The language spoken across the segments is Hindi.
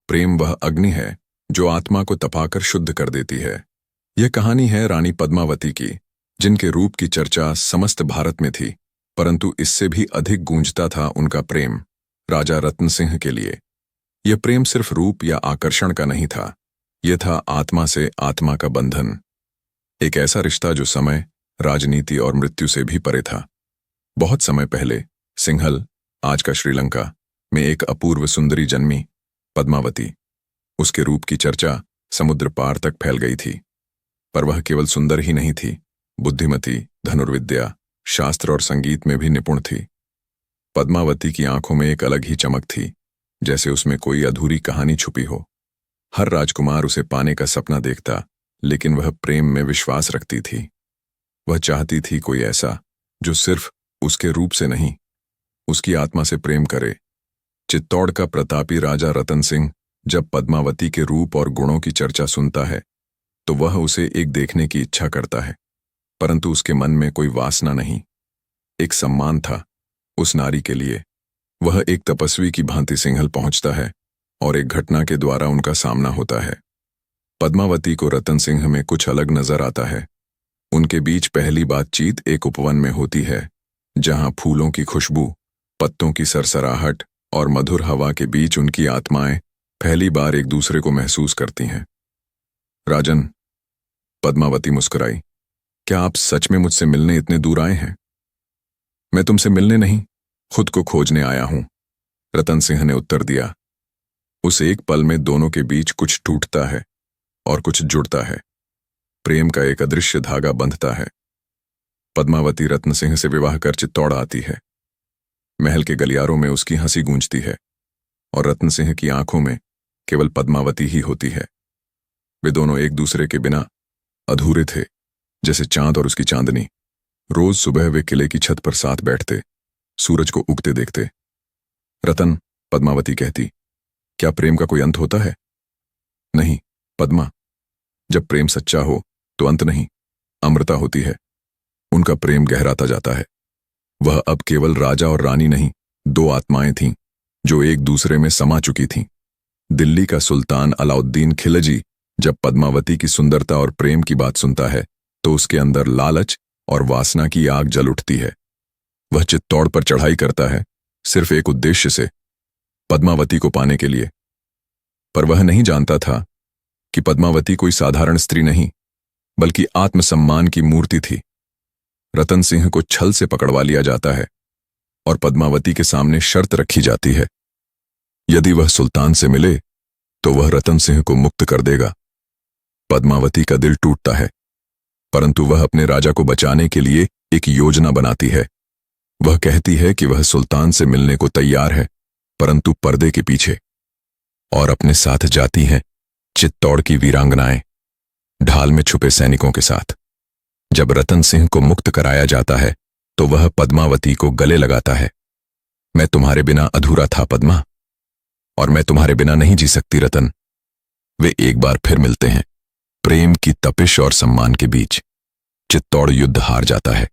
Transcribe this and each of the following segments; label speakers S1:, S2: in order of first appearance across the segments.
S1: प्रेम वह अग्नि है जो आत्मा को तपाकर शुद्ध कर देती है। यह कहानी है रानी पद्मावती की, जिनके रूप की चर्चा समस्त भारत में थी, परंतु इससे भी अधिक गूंजता था उनका प्रेम राजा रतन सिंह के लिए। यह प्रेम सिर्फ रूप या आकर्षण का नहीं था, यह था आत्मा से आत्मा का बंधन। एक ऐसा रिश्ता जो समय, राजनीति और मृत्यु से भी परे था। बहुत समय पहले सिंहल, आज का श्रीलंका, में एक अपूर्व सुंदरी जन्मी, पद्मावती। उसके रूप की चर्चा समुद्र पार तक फैल गई थी। पर वह केवल सुंदर ही नहीं थी, बुद्धिमती, धनुर्विद्या, शास्त्र और संगीत में भी निपुण थी। पद्मावती की आंखों में एक अलग ही चमक थी, जैसे उसमें कोई अधूरी कहानी छुपी हो। हर राजकुमार उसे पाने का सपना देखता, लेकिन वह प्रेम में विश्वास रखती थी। वह चाहती थी कोई ऐसा जो सिर्फ उसके रूप से नहीं, उसकी आत्मा से प्रेम करे। चित्तौड़ का प्रतापी राजा रतन सिंह जब पद्मावती के रूप और गुणों की चर्चा सुनता है तो वह उसे एक देखने की इच्छा करता है, परंतु उसके मन में कोई वासना नहीं। एक सम्मान था उस नारी के लिए। वह एक तपस्वी की भांति सिंहल पहुंचता है और एक घटना के द्वारा उनका सामना होता है। पद्मावती को रतन सिंह में कुछ अलग नजर आता है। उनके बीच पहली बातचीत एक उपवन में होती है, जहां फूलों की खुशबू, पत्तों की सरसराहट और मधुर हवा के बीच उनकी आत्माएं पहली बार एक दूसरे को महसूस करती हैं। राजन, पद्मावती मुस्कुराई, क्या आप सच में मुझसे मिलने इतने दूर आए हैं? मैं तुमसे मिलने नहीं, खुद को खोजने आया हूं, रतन सिंह ने उत्तर दिया। उस एक पल में दोनों के बीच कुछ टूटता है और कुछ जुड़ता है। प्रेम का एक अदृश्य धागा बंधता है। पद्मावती रतन सिंह से विवाह कर चित्तौड़ आती है। महल के गलियारों में उसकी हंसी गूंजती है और रतन सिंह की आंखों में केवल पद्मावती ही होती है। वे दोनों एक दूसरे के बिना अधूरे थे, जैसे चांद और उसकी चांदनी। रोज सुबह वे किले की छत पर साथ बैठते, सूरज को उगते देखते। रतन, पद्मावती कहती, क्या प्रेम का कोई अंत होता है? नहीं पद्मा, जब प्रेम सच्चा हो तो अंत नहीं, अमृता होती है। उनका प्रेम गहराता जाता है। वह अब केवल राजा और रानी नहीं, दो आत्माएं थीं जो एक दूसरे में समा चुकी थीं। दिल्ली का सुल्तान अलाउद्दीन खिलजी जब पद्मावती की सुंदरता और प्रेम की बात सुनता है तो उसके अंदर लालच और वासना की आग जल उठती है। वह चित्तौड़ पर चढ़ाई करता है, सिर्फ एक उद्देश्य से, पद्मावती को पाने के लिए। पर वह नहीं जानता था कि पद्मावती कोई साधारण स्त्री नहीं, बल्कि आत्मसम्मान की मूर्ति थी। रतन सिंह को छल से पकड़वा लिया जाता है और पद्मावती के सामने शर्त रखी जाती है, यदि वह सुल्तान से मिले तो वह रतन सिंह को मुक्त कर देगा। पद्मावती का दिल टूटता है, परंतु वह अपने राजा को बचाने के लिए एक योजना बनाती है। वह कहती है कि वह सुल्तान से मिलने को तैयार है, परंतु पर्दे के पीछे, और अपने साथ जाती हैं चित्तौड़ की वीरांगनाएं, ढाल में छुपे सैनिकों के साथ। जब रतन सिंह को मुक्त कराया जाता है तो वह पद्मावती को गले लगाता है। मैं तुम्हारे बिना अधूरा था पद्मा, और मैं तुम्हारे बिना नहीं जी सकती रतन। वे एक बार फिर मिलते हैं, प्रेम की तपिश और सम्मान के बीच। चित्तौड़ युद्ध हार जाता है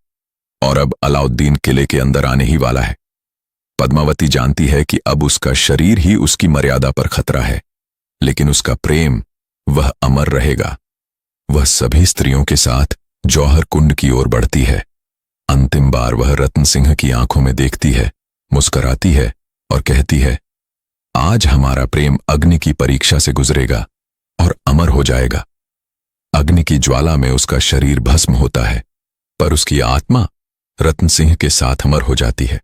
S1: और अब अलाउद्दीन किले के अंदर आने ही वाला है। पद्मावती जानती है कि अब उसका शरीर ही उसकी मर्यादा पर खतरा है, लेकिन उसका प्रेम, वह अमर रहेगा। वह सभी स्त्रियों के साथ जौहर कुंड की ओर बढ़ती है। अंतिम बार वह रतन सिंह की आंखों में देखती है, मुस्कुराती है और कहती है, आज हमारा प्रेम अग्नि की परीक्षा से गुजरेगा और अमर हो जाएगा। अग्नि की ज्वाला में उसका शरीर भस्म होता है, पर उसकी आत्मा रतन सिंह के साथ अमर हो जाती है।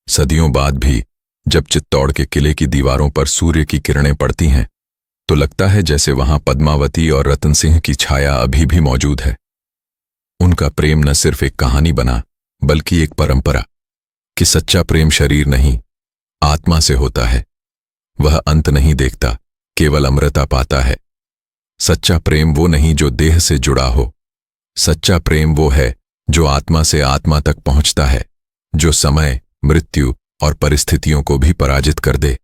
S1: सदियों बाद भी जब चित्तौड़ के किले की दीवारों पर सूर्य की किरणें पड़ती हैं तो लगता है जैसे वहां पद्मावती और रतन सिंह की छाया अभी भी मौजूद है। उनका प्रेम न सिर्फ एक कहानी बना, बल्कि एक परंपरा, कि सच्चा प्रेम शरीर नहीं, आत्मा से होता है। वह अंत नहीं देखता, केवल अमृता पाता है। सच्चा प्रेम वो नहीं जो देह से जुड़ा हो, सच्चा प्रेम वो है जो आत्मा से आत्मा तक पहुंचता है, जो समय, मृत्यु और परिस्थितियों को भी पराजित कर दे।